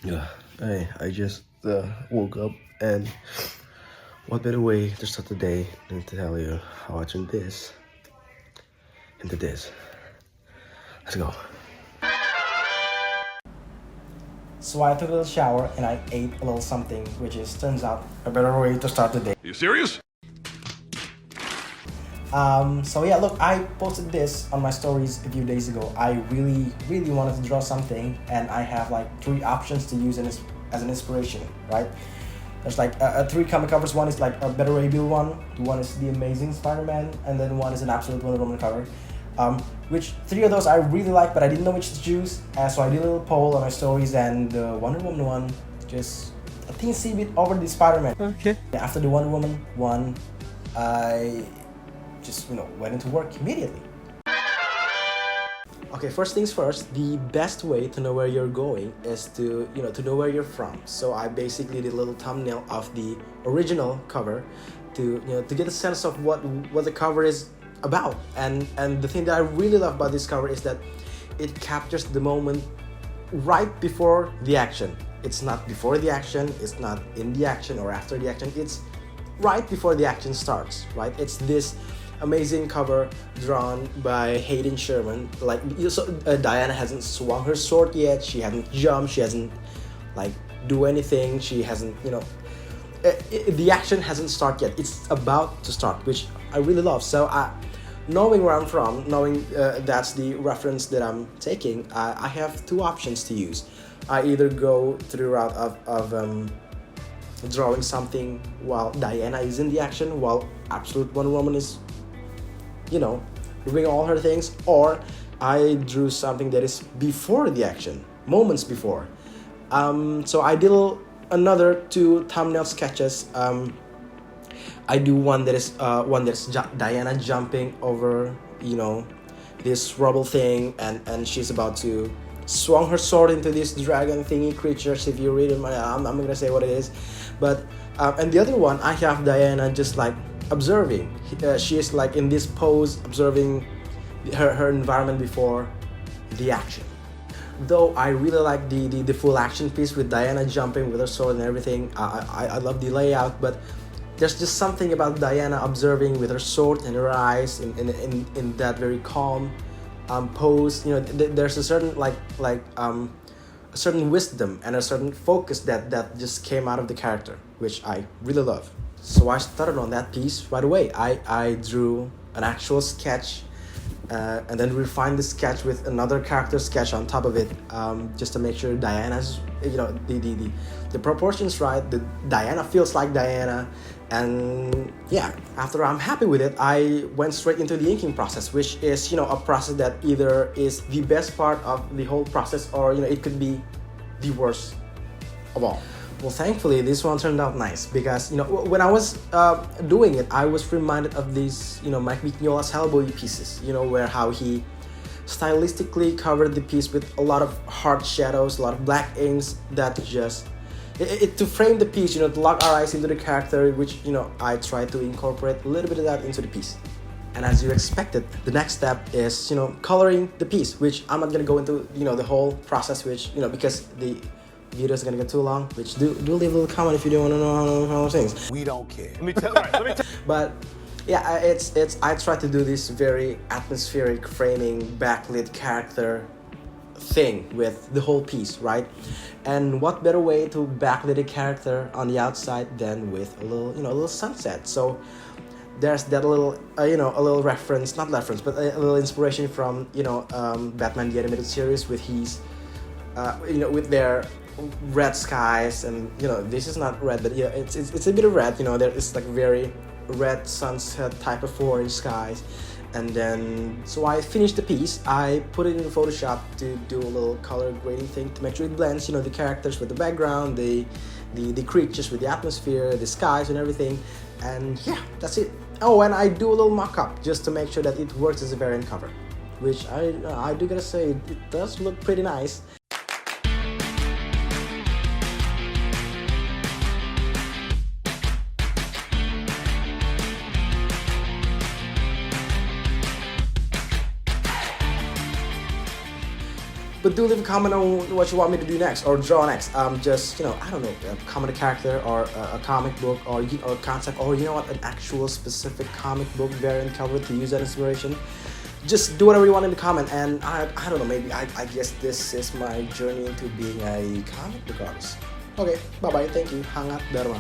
Yeah, I just woke up, and what better way to start the day than to tell you how I turned this into this. Let's go. So I took a little shower and I ate a little something, which is turns out a better way to start the day. Are you serious? So yeah, look, I posted this on my stories a few days ago. I really wanted to draw something, and I have like three options to use as an inspiration, right? There's like three comic covers. One is like a Better Way Bill one is the Amazing Spider-Man, and then one is an Absolute Wonder Woman cover. Which three of those I really like, but I didn't know which to choose. So I did a little poll on my stories, and the Wonder Woman one just a teensy bit over the Spider-Man. Okay. After the Wonder Woman one, I just went into work immediately. Okay, first things first, the best way to know where you're going is to know where you're from. So I basically did a little thumbnail of the original cover to get a sense of what the cover is about. And the thing that I really love about this cover is that it captures the moment right before the action. It's not before the action, it's not in the action or after the action, it's right before the action starts, right? It's this amazing cover drawn by Hayden Sherman. Like, Diana hasn't swung her sword yet, she hasn't jumped, she hasn't like do anything, she hasn't, the action hasn't started yet. It's about to start, which I really love. So knowing where I'm from, knowing that's the reference that I'm taking, I have two options to use. I either go through the route of drawing something while Diana is in the action, while Absolute Wonder Woman is doing all her things, or I drew something that is before the action, moments before. So I did another two thumbnail sketches. I do one that's Diana jumping over this rubble thing, and she's about to swung her sword into this dragon thingy creatures. If you read it, I'm not gonna say what it is, but and the other one I have Diana just like observing. She is like in this pose, observing her environment before the action. Though I really like the full action piece with Diana jumping with her sword and everything. I love the layout, but there's just something about Diana observing with her sword and her eyes in that very calm pose. There's a certain a certain wisdom and a certain focus that just came out of the character, which I really love. So I started on that piece right away. I drew an actual sketch, and then refined the sketch with another character sketch on top of it, just to make sure Diana's, the proportions right. The Diana feels like Diana, and yeah. After I'm happy with it, I went straight into the inking process, which is a process that either is the best part of the whole process, or it could be the worst of all. Well, thankfully, this one turned out nice because, when I was doing it, I was reminded of these, Mike Mignola's Hellboy pieces, where how he stylistically covered the piece with a lot of hard shadows, a lot of black inks that just, to frame the piece, to lock our eyes into the character, which, I tried to incorporate a little bit of that into the piece. And as you expected, the next step is, coloring the piece, which I'm not going to go into, the whole process, which, because the video is gonna get too long, which do leave a little comment if you do want to know how things. We don't care. But yeah, I try to do this very atmospheric framing backlit character thing with the whole piece, right? And what better way to backlit a character on the outside than with a little sunset? So there's that little a little reference, not reference, but a little inspiration from Batman the Animated Series with his with their red skies, and this is not red, but yeah, it's a bit of red. There is like very red sunset type of orange skies. And then so I finished the piece. I put it in Photoshop to do a little color grading thing to make sure it blends, the characters with the background, the creatures with the atmosphere, the skies and everything. And yeah, that's it. Oh, and I do a little mock-up just to make sure that it works as a variant cover, which I do gotta say it does look pretty nice. But do leave a comment on what you want me to do next or draw next. Just I don't know, comment a character or a comic book or a concept or what, an actual specific comic book variant cover to use as inspiration. Just do whatever you want in the comment, and I don't know, maybe I guess this is my journey into being a comic book artist. Okay, bye bye, thank you, hangat dharma.